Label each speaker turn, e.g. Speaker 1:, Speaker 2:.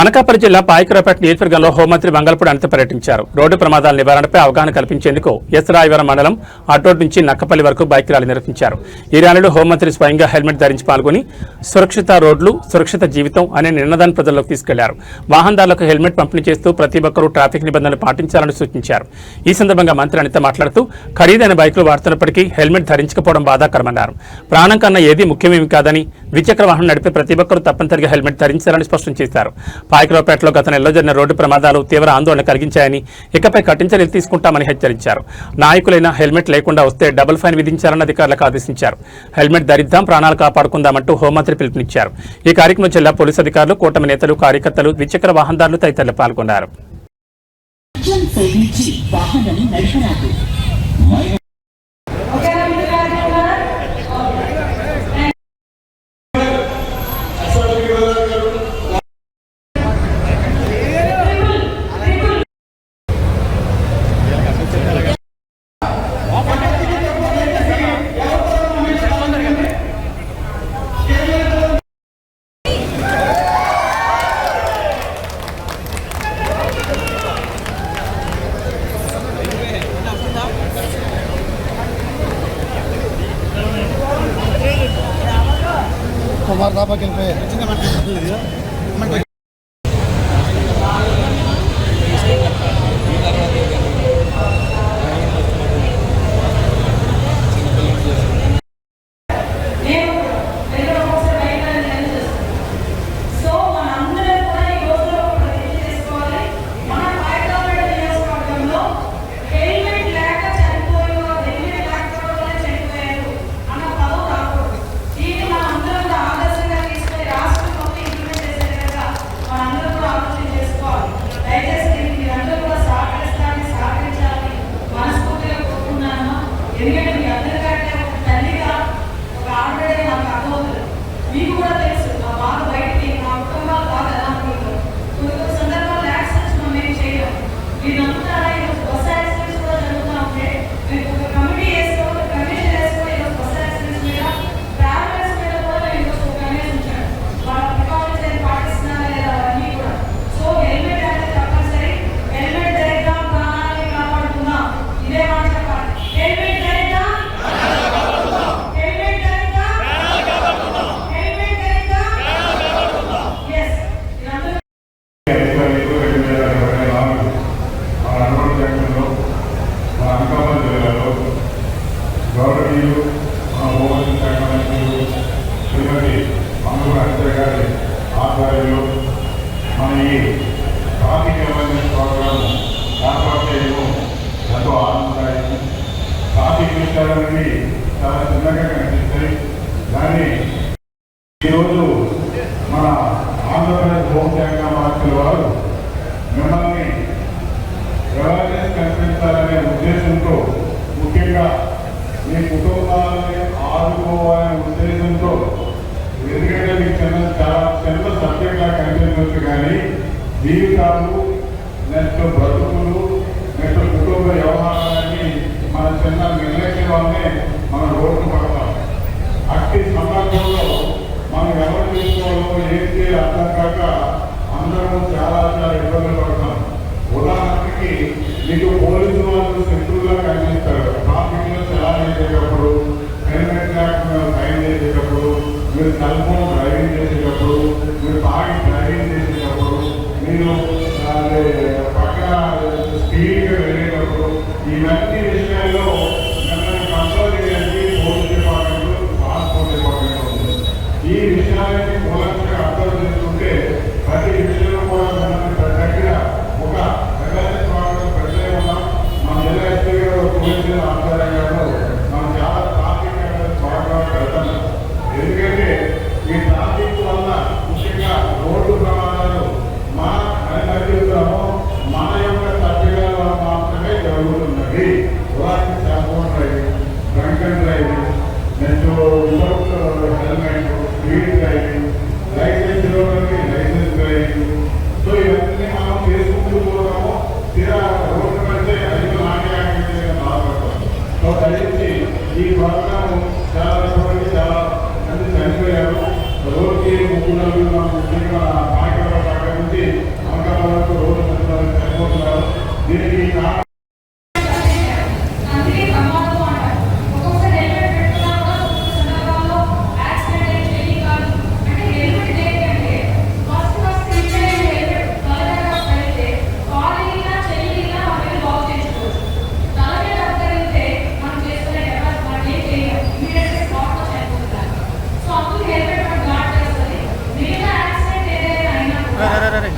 Speaker 1: అనకాపల్లి జిల్లా పాయకరావుపేట నియోజకవర్గంలో హోంమంత్రి వంగలపూడి అనిత పర్యటించారు. రోడ్డు ప్రమాదాల నివారణపై అవగాహన కల్పించేందుకు ఎస్రాయవరం మండలం అడ్డోడ్ నుంచి నక్కపల్లి వరకు బైక్ ర్యాలీ నిర్వహించారు. ఈ ర్యాలీలో హోంమంత్రి స్వయంగా హెల్మెట్ ధరించి పాల్గొని సురక్షిత రోడ్లు సురక్షిత జీవితం అనే నినాదాన్ని ప్రజల్లోకి తీసుకెళ్లారు. వాహనదారులకు హెల్మెట్ పంపిణీ చేస్తూ ప్రతి ఒక్కరూ ట్రాఫిక్ నిబంధనలు పాటించాలని సూచించారు. ఈ సందర్భంగా మంత్రి అనిత మాట్లాడుతూ ఖరీదైన బైకులు వాడుతున్నప్పటికీ హెల్మెట్ ధరించకపోవడం బాధాకరమన్నారు. ప్రాణం కన్నా ఏది ముఖ్యమేమి కాదని ద్విచక్ర వాహనం నడిపే ప్రతి ఒక్కరూ తప్పనిసరిగా హెల్మెట్ ధరించాలని స్పష్టం చేశారు. పాయకరావుపేటలో గత నెలలో జరిగిన రోడ్డు ప్రమాదాలు తీవ్ర ఆందోళన కలిగించాయని, ఇకపై కఠిన చర్యలు తీసుకుంటామని హెచ్చరించారు. నాయకులైన హెల్మెట్ లేకుండా వస్తే డబుల్ ఫైన్ విధించాలని అధికారులకు ఆదేశించారు. హెల్మెట్ ధరిద్దాం, ప్రాణాలు కాపాడుకుందామంటూ హోంమంత్రి పిలుపునిచ్చారు. ఈ కార్యక్రమంలో జిల్లా పోలీసు అధికారులు, కూటమి నేతలు, కార్యకర్తలు, ద్విచక్ర వాహనదారులు తదితరులు పాల్గొన్నారు.
Speaker 2: कुमार दाबा के
Speaker 3: ఆధ్వర్యంలో మన ఈ ట్రాఫిక్ అవేర్నెస్ ప్రోగ్రామ్ ఏర్పాటు చేయడం ఎంతో ఆనందదాయకం. ట్రాఫిక్ విషయాలన్నీ చాలా చిన్నగా కనిపిస్తాయి, కానీ ఈరోజు మన ఆంధ్రప్రదేశ్ హోంశాఖ మంత్రుల వారు మిమ్మల్ని అవేర్నెస్ కల్పించాలనే ఉద్దేశంతో, ముఖ్యంగా మీ కుటుంబాలని ఆదుకోవాలనే ఉద్దేశంతో, ఎందుకంటే మీకు చాలా చిన్న సబ్జెక్ట్లా కనిపించవచ్చు, కానీ జీవితాలు నెక్స్ట్ బ్రతుకులు నెక్స్ట్ కుటుంబ వ్యవహారాన్ని మన చిన్న నిర్లక్ష్యం వల్లనే మన రోడ్డు పడతాం. అట్టి సందర్భంలో మనం ఎవరు తీసుకోవాలో ఏంటి అర్థం కాక అందరూ చాలా ఇబ్బందులు పడతాం. ఉదాహరణకి మీకు పోలీసు వాళ్ళు శత్రువుగా కనిపిస్తారు. ట్రాఫిక్లో చలాన్ చేసేటప్పుడు, హెల్మెట్ లేకుండా సైన్ చేసేటప్పుడు, మీరు సెల్ ఫోన్ డ్రైవింగ్ చేసేటప్పుడు, మీరు తాగి డ్రైవింగ్ చేసేటప్పుడు, మీరు పక్కన స్పీడ్గా వెళ్ళేటప్పుడు, ఇవన్నీ విషయాల్లో మిమ్మల్ని కంట్రోల్ చేయడానికి పోలీస్ డిపార్ట్మెంట్, ట్రాన్స్పోర్ట్ డిపార్ట్మెంట్ ఉంది. ఈ విషయాలన్నీ మూలంగా అర్థం చేసుకుంటే ప్రతి విషయంలో కూడా మిమ్మల్ని దగ్గర ఒక అవేర్నెస్ ప్రోగ్రామ్ పెట్టలే ఉన్నాం. మన జిల్లా ఎస్పీ గారు, పోలీసుల ఆధ్వర్యంలో మనం చాలా ట్రాఫిక్ అవేర్నెస్ ప్రోగ్రామ్ పెడతాం. ఎందుకంటే ఈ ట్రాఫిక్ వల్ల ముఖ్యంగా రోడ్డు ప్రమాదాలు మన యొక్క తప్పిదాల వల్ల మాత్రమే జరుగుతున్నది. ఉదాహరణ cell phone driving, drunk and driving, next without helmet, speed driving, licence licence driving. So ఇవన్నీ మనం చేసుకుంటూ పోతాము. తీరా రోడ్డు పెడితే అధిక నాణ్యాన్ని బాధపడతాం. సో దయచేసి ఈ ప్రోగ్రాము చాలా మంది చనిపోయారు. రోజుకి 3 ముఖ్యంగా
Speaker 2: అరే